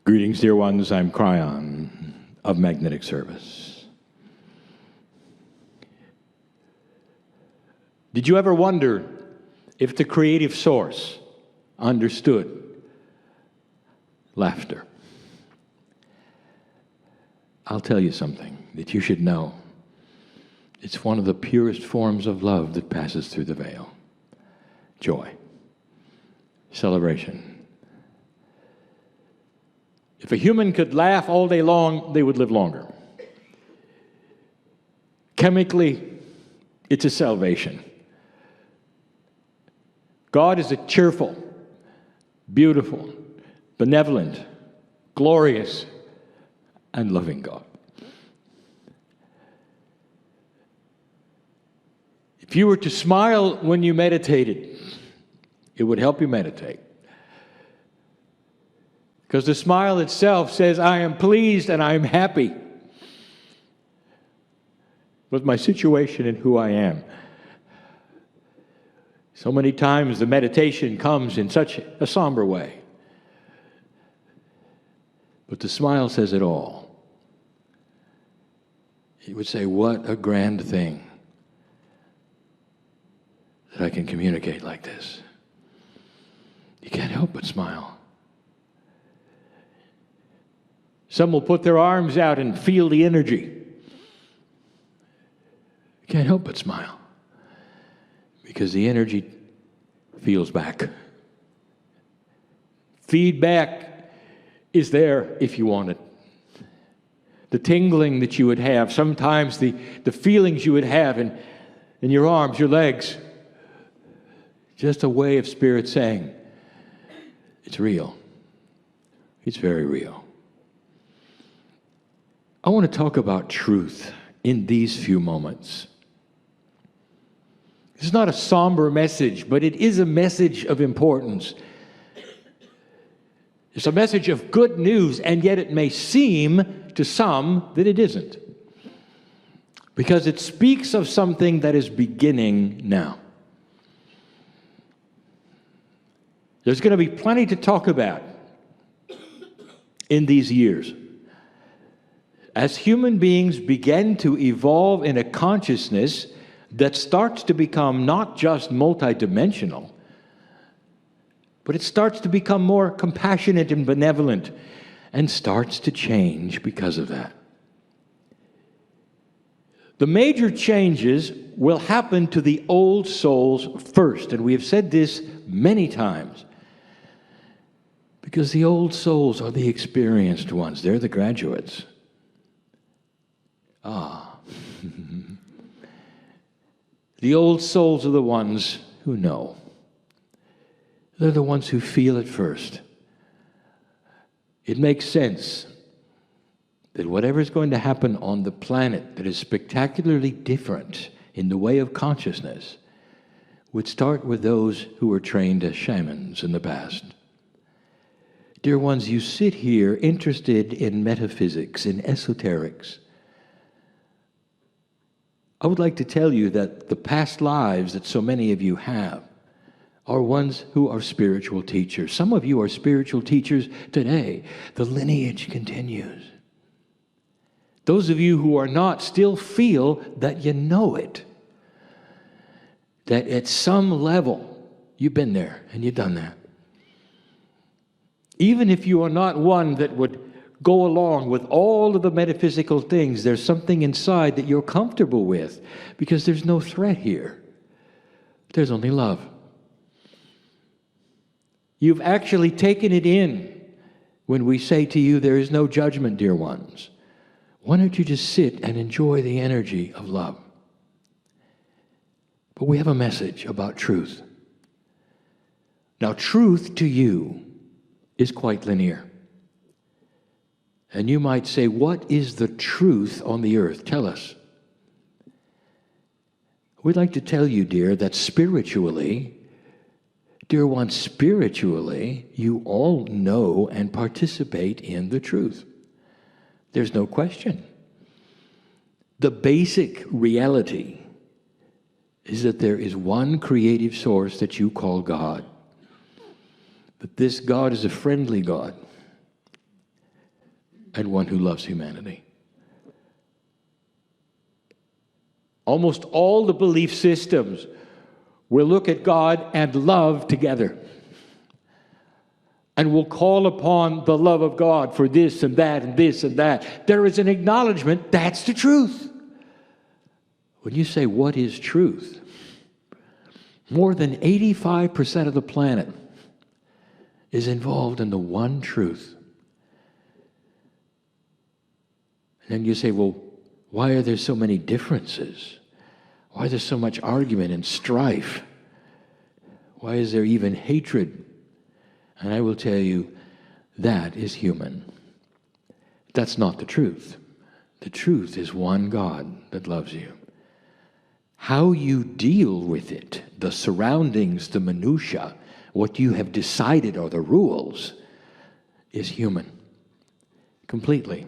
Greetings, dear ones. I'm Cryon of Magnetic Service. Did you ever wonder if the creative source understood laughter? I'll tell you something that you should know. It's one of the purest forms of love that passes through the veil. Joy. Celebration. If a human could laugh all day long, they would live longer. Chemically, it's a salvation. God is a cheerful, beautiful, benevolent, glorious, and loving God. If you were to smile when you meditated, it would help you meditate. Because the smile itself says, I am pleased and I am happy with my situation and who I am. So many times the meditation comes in such a somber way. But the smile says it all. He would say, what a grand thing that I can communicate like this. You can't help but smile. Some will put their arms out and feel the energy. You can't help but smile because the energy feels back. Feedback is there if you want it. The tingling that you would have, sometimes the feelings you would have in your arms, your legs, just a way of spirit saying, it's real. It's very real. I want to talk about truth in these few moments. It's not a somber message, but it is a message of importance. It's a message of good news, and yet it may seem to some that it isn't. Because it speaks of something that is beginning now. There's going to be plenty to talk about in these years. As human beings begin to evolve in a consciousness that starts to become not just multidimensional, but it starts to become more compassionate and benevolent and starts to change because of that. The major changes will happen to the old souls first, and we have said this many times, because the old souls are the experienced ones. They're the graduates. The old souls are the ones who know. They're the ones who feel it first. It makes sense that whatever is going to happen on the planet that is spectacularly different in the way of consciousness would start with those who were trained as shamans in the past. Dear ones, you sit here interested in metaphysics, in esoterics. I would like to tell you that the past lives that so many of you have are ones who are spiritual teachers. Some of you are spiritual teachers today. The lineage continues. Those of you who are not still feel that you know it. That at some level, you've been there and you've done that. Even if you are not one that would go along with all of the metaphysical things, there's something inside that you're comfortable with because there's no threat here. There's only love. You've actually taken it in when we say to you, there is no judgment, dear ones. Why don't you just sit and enjoy the energy of love? But we have a message about truth. Now, truth to you is quite linear. And you might say, what is the truth on the earth? Tell us. We'd like to tell you, dear, that spiritually, dear one, spiritually, you all know and participate in the truth. There's no question. The basic reality is that there is one creative source that you call God. But this God is a friendly God. and one who loves humanity. Almost all the belief systems will look at God and love together, and will call upon the love of God for this and that and this and that. There is an acknowledgement that's the truth. When you say, what is truth? More than 85% of the planet is involved in the one truth. And then you say, well, why are there so many differences? Why is there so much argument and strife? Why is there even hatred? And I will tell you, that is human. That's not the truth. The truth is one God that loves you. How you deal with it, the surroundings, the minutiae, what you have decided are the rules, is human. Completely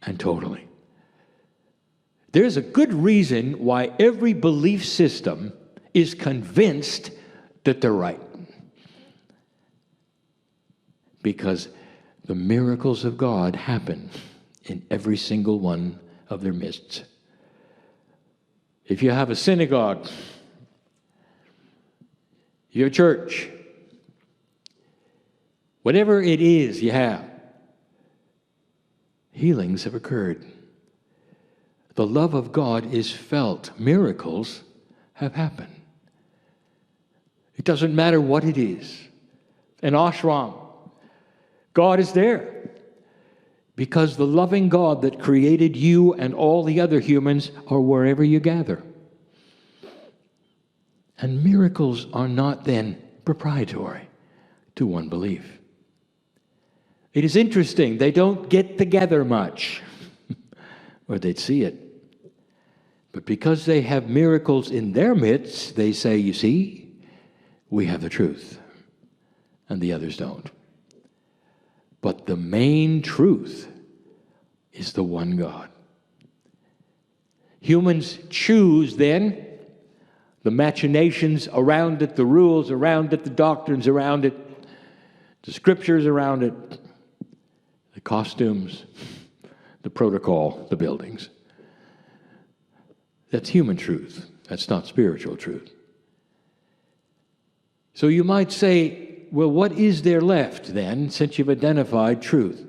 and totally. There's a good reason why every belief system is convinced that they're right. Because the miracles of God happen in every single one of their midst. If you have a synagogue, your church, whatever it is you have, healings have occurred. The love of God is felt. Miracles have happened. It doesn't matter what it is. An ashram, God is there. Because the loving God that created you and all the other humans are wherever you gather. And miracles are not then proprietary to one belief. It is interesting, they don't get together much, or they'd see it. But because they have miracles in their midst, they say, you see, we have the truth, and the others don't. But the main truth is the one God. Humans choose then the machinations around it, the rules around it, the doctrines around it, the scriptures around it, the costumes, the protocol, the buildings. That's human truth. That's not spiritual truth. So you might say, well, what is there left then, since you've identified truth?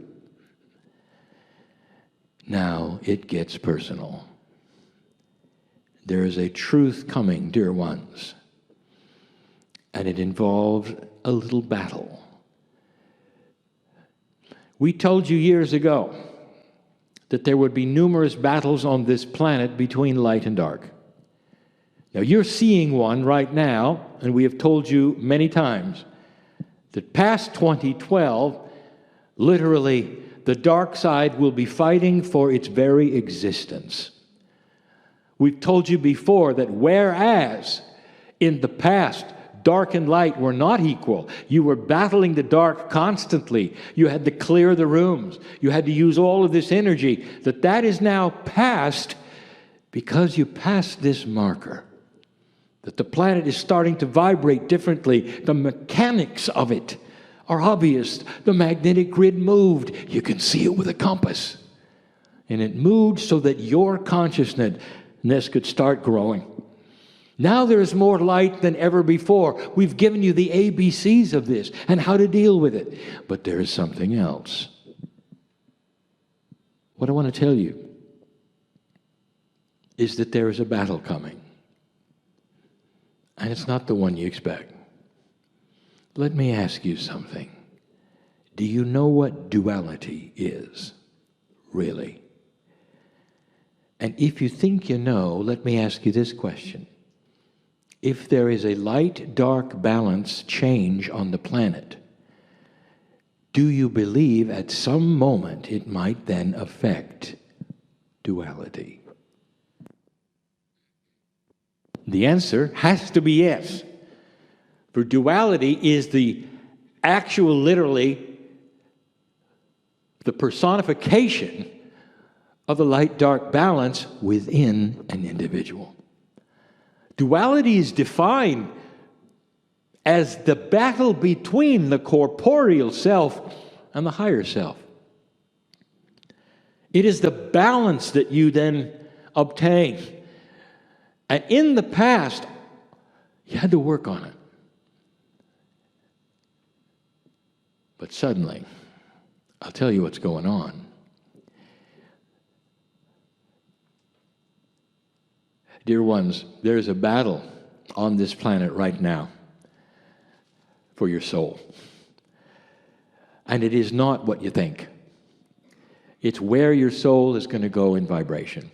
Now it gets personal. There is a truth coming, dear ones, and it involves a little battle. We told you years ago that there would be numerous battles on this planet between light and dark. Now you're seeing one right now, and we have told you many times that past 2012, literally, the dark side will be fighting for its very existence. We've told you before that whereas in the past, dark and light were not equal, you were battling the dark constantly. You had to clear the rooms. You had to use all of this energy. That is now past because you passed this marker. That the planet is starting to vibrate differently. The mechanics of it are obvious. The magnetic grid moved. You can see it with a compass. And it moved so that your consciousness could start growing. Now there is more light than ever before. We've given you the ABCs of this and how to deal with it. But there is something else. What I want to tell you is that there is a battle coming. And it's not the one you expect. Let me ask you something. Do you know what duality is, really? And if you think you know, let me ask you this question. If there is a light-dark balance change on the planet, do you believe at some moment it might then affect duality? The answer has to be yes. For duality is the actual, literally, the personification of the light-dark balance within an individual. Duality is defined as the battle between the corporeal self and the higher self. It is the balance that you then obtain. And in the past, you had to work on it. But suddenly, I'll tell you what's going on. Dear ones, there is a battle on this planet right now for your soul. And it is not what you think. It's where your soul is going to go in vibration.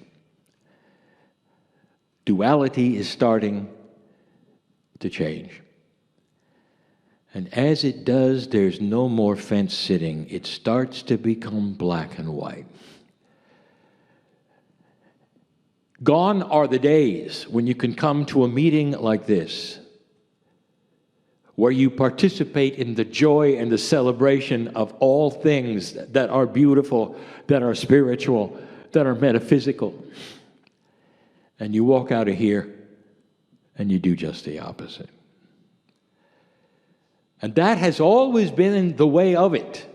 Duality is starting to change. And as it does, there's no more fence sitting. It starts to become black and white. Gone are the days when you can come to a meeting like this, where you participate in the joy and the celebration of all things that are beautiful, that are spiritual, that are metaphysical. And you walk out of here and you do just the opposite. And that has always been in the way of it.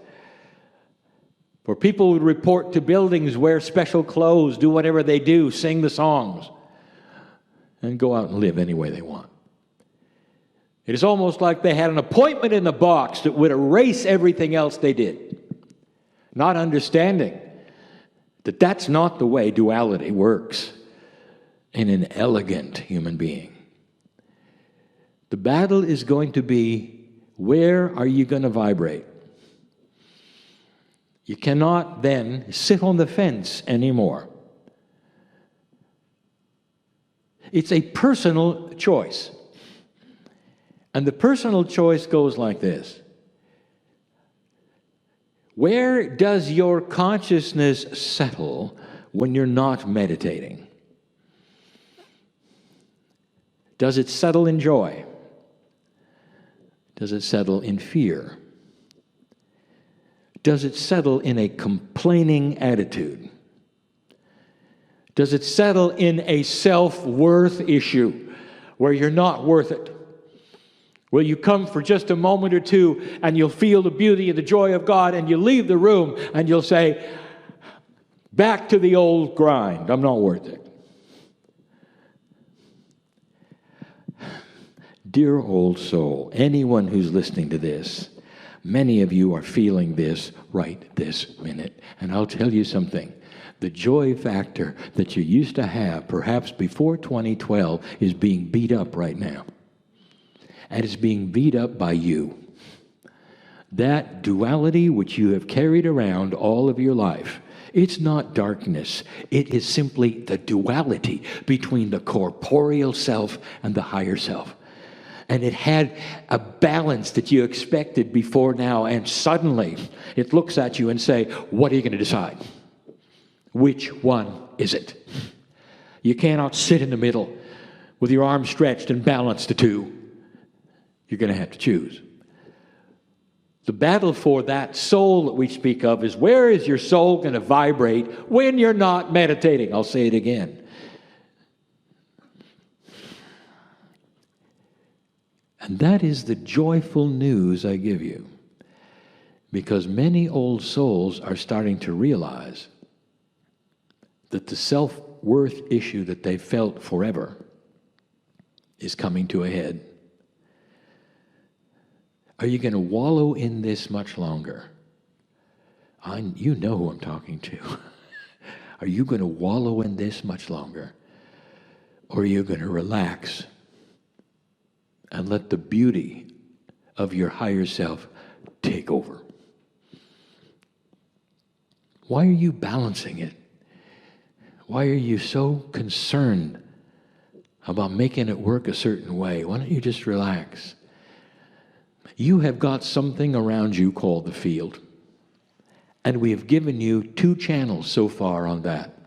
Where people would report to buildings, wear special clothes, do whatever they do, sing the songs, and go out and live any way they want. It is almost like they had an appointment in the box that would erase everything else they did, not understanding that that's not the way duality works in an elegant human being. The battle is going to be, where are you going to vibrate? You cannot then sit on the fence anymore. It's a personal choice. And the personal choice goes like this. Where does your consciousness settle when you're not meditating? Does it settle in joy? Does it settle in fear? Does it settle in a complaining attitude? Does it settle in a self-worth issue where you're not worth it? Will you come for just a moment or two and you'll feel the beauty and the joy of God and you leave the room and you'll say, back to the old grind, I'm not worth it. Dear old soul, anyone who's listening to this, many of you are feeling this right this minute. And I'll tell you something. The joy factor that you used to have, perhaps before 2012, is being beat up right now. And it's being beat up by you. That duality which you have carried around all of your life, it's not darkness. It is simply the duality between the corporeal self and the higher self. And it had a balance that you expected before now, and suddenly it looks at you and say, what are you going to decide? Which one is it? You cannot sit in the middle with your arms stretched and balance the two. You're going to have to choose. The battle for that soul that we speak of is, where is your soul going to vibrate when you're not meditating? I'll say it again. And that is the joyful news I give you. Because many old souls are starting to realize that the self-worth issue that they felt forever is coming to a head. Are you going to wallow in this much longer? You know who I'm talking to. Are you going to wallow in this much longer? Or are you going to relax and let the beauty of your higher self take over? Why are you balancing it? Why are you so concerned about making it work a certain way? Why don't you just relax? You have got something around you called the field. And we have given you 2 channels so far on that.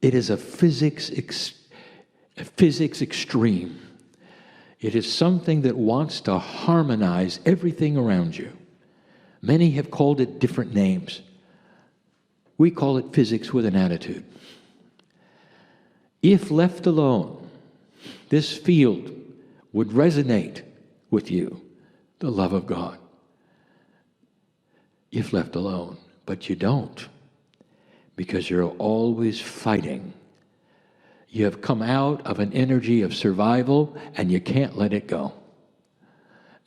It is a physics extreme. It is something that wants to harmonize everything around you. Many have called it different names. We call it physics with an attitude. If left alone, this field would resonate with you, the love of God. If left alone, but you don't. because you're always fighting. You have come out of an energy of survival, and you can't let it go.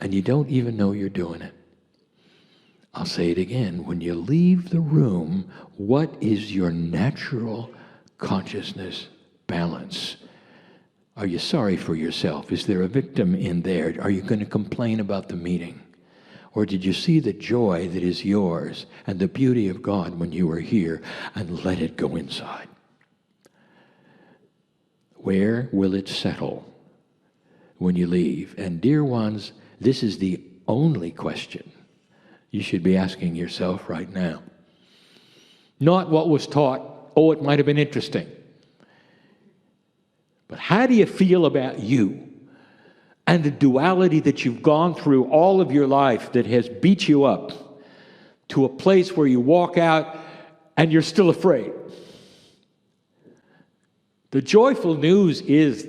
And you don't even know you're doing it. I'll say it again. When you leave the room, what is your natural consciousness balance? Are you sorry for yourself? Is there a victim in there? Are you going to complain about the meeting? Or did you see the joy that is yours and the beauty of God when you were here and let it go inside? Where will it settle when you leave? And dear ones, this is the only question you should be asking yourself right now. Not what was taught. Oh, it might have been interesting. But how do you feel about you and the duality that you've gone through all of your life that has beat you up to a place where you walk out and you're still afraid? The joyful news is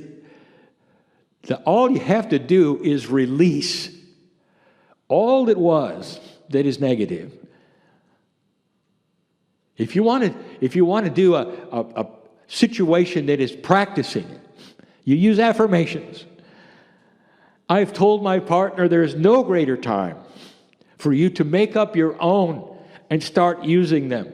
that all you have to do is release all that was that is negative. If you want to do a situation that is practicing, you use affirmations. I've told my partner there is no greater time for you to make up your own and start using them.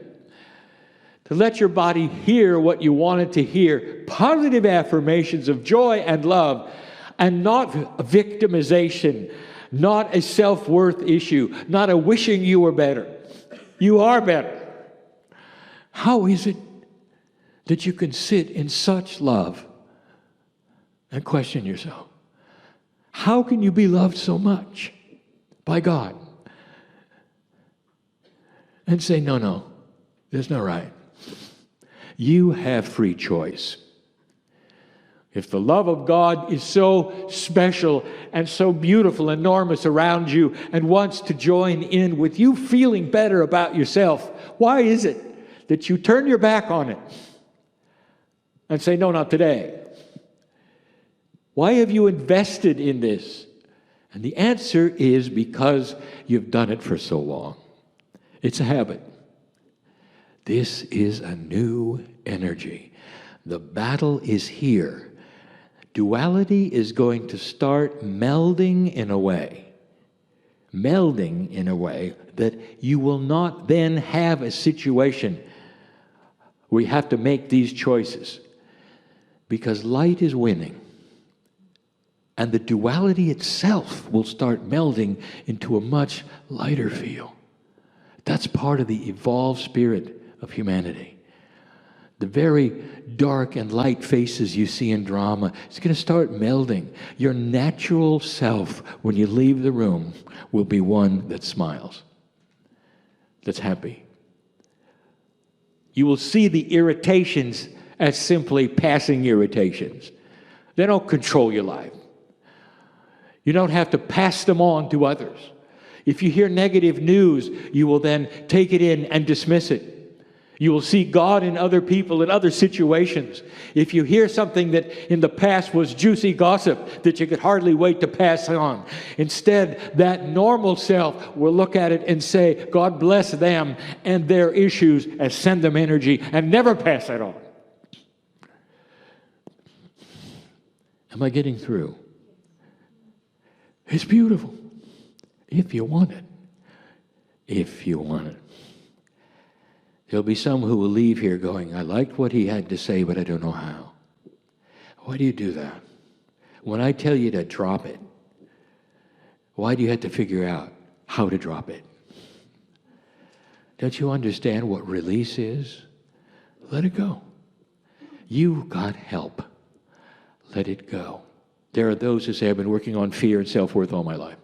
To let your body hear what you want it to hear. Positive affirmations of joy and love, and not victimization, not a self-worth issue, not a wishing you were better. You are better. How is it that you can sit in such love and question yourself? How can you be loved so much by God and say, no, there's no right? You have free choice. If the love of God is so special and so beautiful, enormous around you, and wants to join in with you feeling better about yourself, why is it that you turn your back on it and say, no, not today? Why have you invested in this? And the answer is because you've done it for so long. It's a habit. This is a new energy. The battle is here. Duality is going to start melding in a way that you will not then have a situation where you have to make these choices, because light is winning. And the duality itself will start melding into a much lighter feel. That's part of the evolved spirit of humanity. The very dark and light faces you see in drama, it's going to start melding. Your natural self, when you leave the room, will be one that smiles, that's happy. You will see the irritations as simply passing irritations. They don't control your life. You don't have to pass them on to others. If you hear negative news, you will then take it in and dismiss it. You will see God in other people, in other situations. If you hear something that in the past was juicy gossip that you could hardly wait to pass on, instead, that normal self will look at it and say, God bless them and their issues, and send them energy and never pass it on. Am I getting through? It's beautiful. If you want it. If you want it. There'll be some who will leave here going, I liked what he had to say, but I don't know how. Why do you do that? When I tell you to drop it, why do you have to figure out how to drop it? Don't you understand what release is? Let it go. You got help. Let it go. There are those who say, I've been working on fear and self-worth all my life.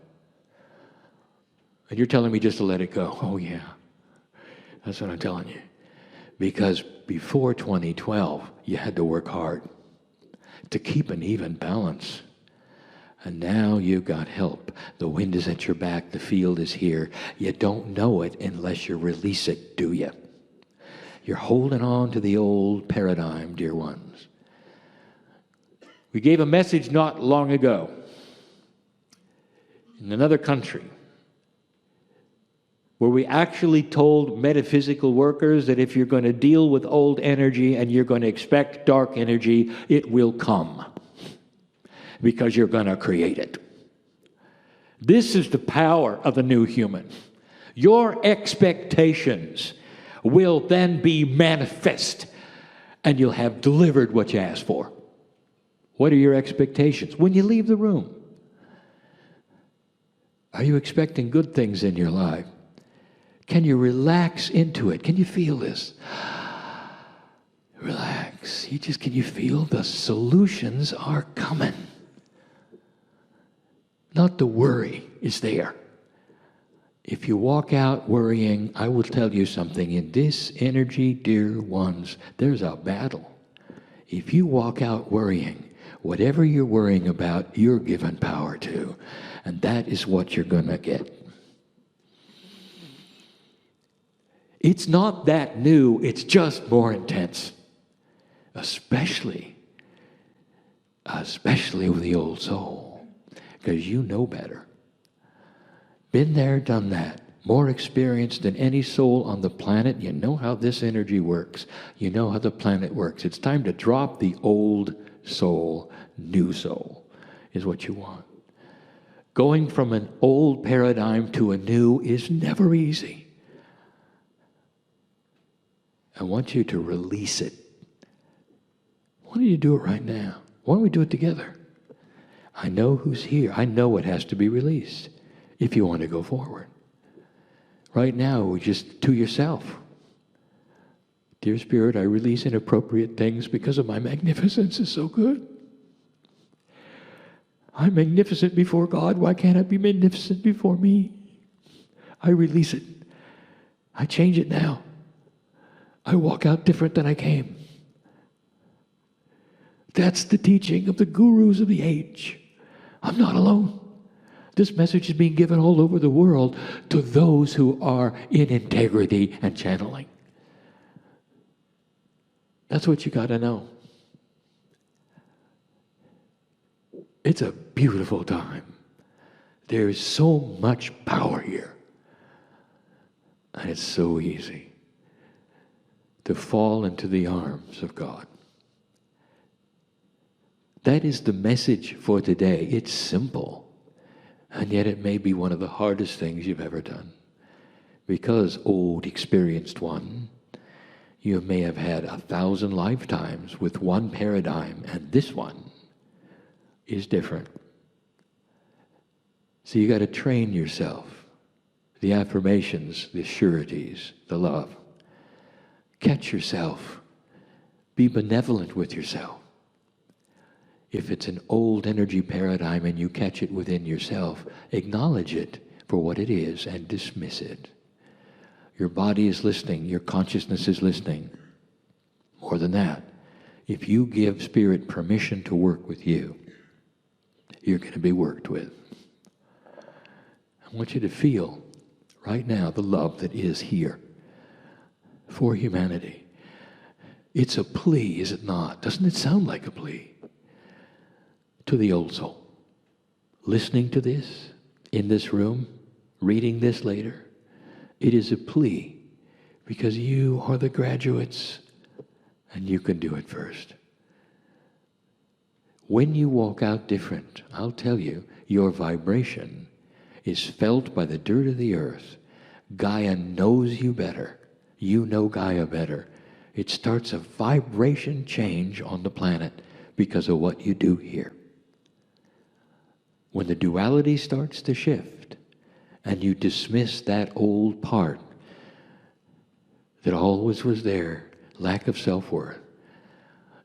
And you're telling me just to let it go. Oh, yeah. That's what I'm telling you. Because before 2012, you had to work hard to keep an even balance. And now you got help. The wind is at your back. The field is here. You don't know it unless you release it, do you? You're holding on to the old paradigm, dear ones. We gave a message not long ago in another country. where we actually told metaphysical workers that if you're going to deal with old energy and you're going to expect dark energy, it will come because you're going to create it. This is the power of the new human. Your expectations will then be manifest, and you'll have delivered what you asked for. What are your expectations when you leave the room? Are you expecting good things in your life? Can you relax into it? Can you feel this? Relax. Can you feel the solutions are coming? Not the worry is there. If you walk out worrying, I will tell you something. In this energy, dear ones, there's a battle. If you walk out worrying, whatever you're worrying about, you're given power to. And that is what you're going to get. It's not that new, it's just more intense. Especially with the old soul. Because you know better. Been there, done that. More experienced than any soul on the planet. You know how this energy works. You know how the planet works. It's time to drop the old soul. New soul is what you want. Going from an old paradigm to a new is never easy. I want you to release it. Why don't you do it right now? Why don't we do it together? I know who's here. I know what has to be released if you want to go forward. Right now, just to yourself. Dear Spirit, I release inappropriate things because of my magnificence is so good. I'm magnificent before God. Why can't I be magnificent before me? I release it. I change it now. I walk out different than I came. That's the teaching of the gurus of the age. I'm not alone. This message is being given all over the world to those who are in integrity and channeling. That's what you got to know. It's a beautiful time. There is so much power here. And it's so easy to fall into the arms of God. That is the message for today. It's simple. And yet it may be one of the hardest things you've ever done. Because, old experienced one, you may have had 1,000 lifetimes with one paradigm, and this one is different. So you got to train yourself. The affirmations, the sureties, the love. Catch yourself. Be benevolent with yourself. If it's an old energy paradigm and you catch it within yourself, acknowledge it for what it is and dismiss it. Your body is listening. Your consciousness is listening. More than that, if you give Spirit permission to work with you, you're going to be worked with. I want you to feel right now the love that is here for humanity. It's a plea, is it not? Doesn't it sound like a plea? To the old soul. Listening to this, in this room, reading this later, it is a plea because you are the graduates and you can do it first. When you walk out different, I'll tell you, your vibration is felt by the dirt of the earth. Gaia knows you better. You know Gaia better. It starts a vibration change on the planet because of what you do here. When the duality starts to shift and you dismiss that old part that always was there, lack of self-worth,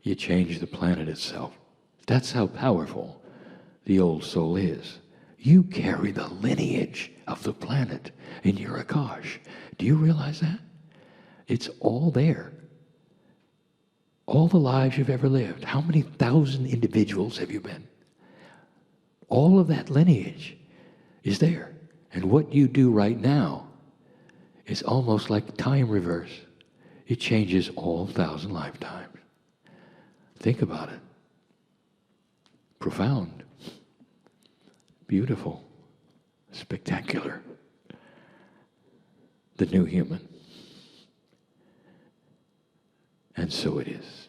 you change the planet itself. That's how powerful the old soul is. You carry the lineage of the planet in your Akash. Do you realize that? It's all there. All the lives you've ever lived. How many thousand individuals have you been? All of that lineage is there. And what you do right now is almost like time reverse. It changes all 1,000 lifetimes. Think about it. Profound. Beautiful. Spectacular. the new human. And so it is.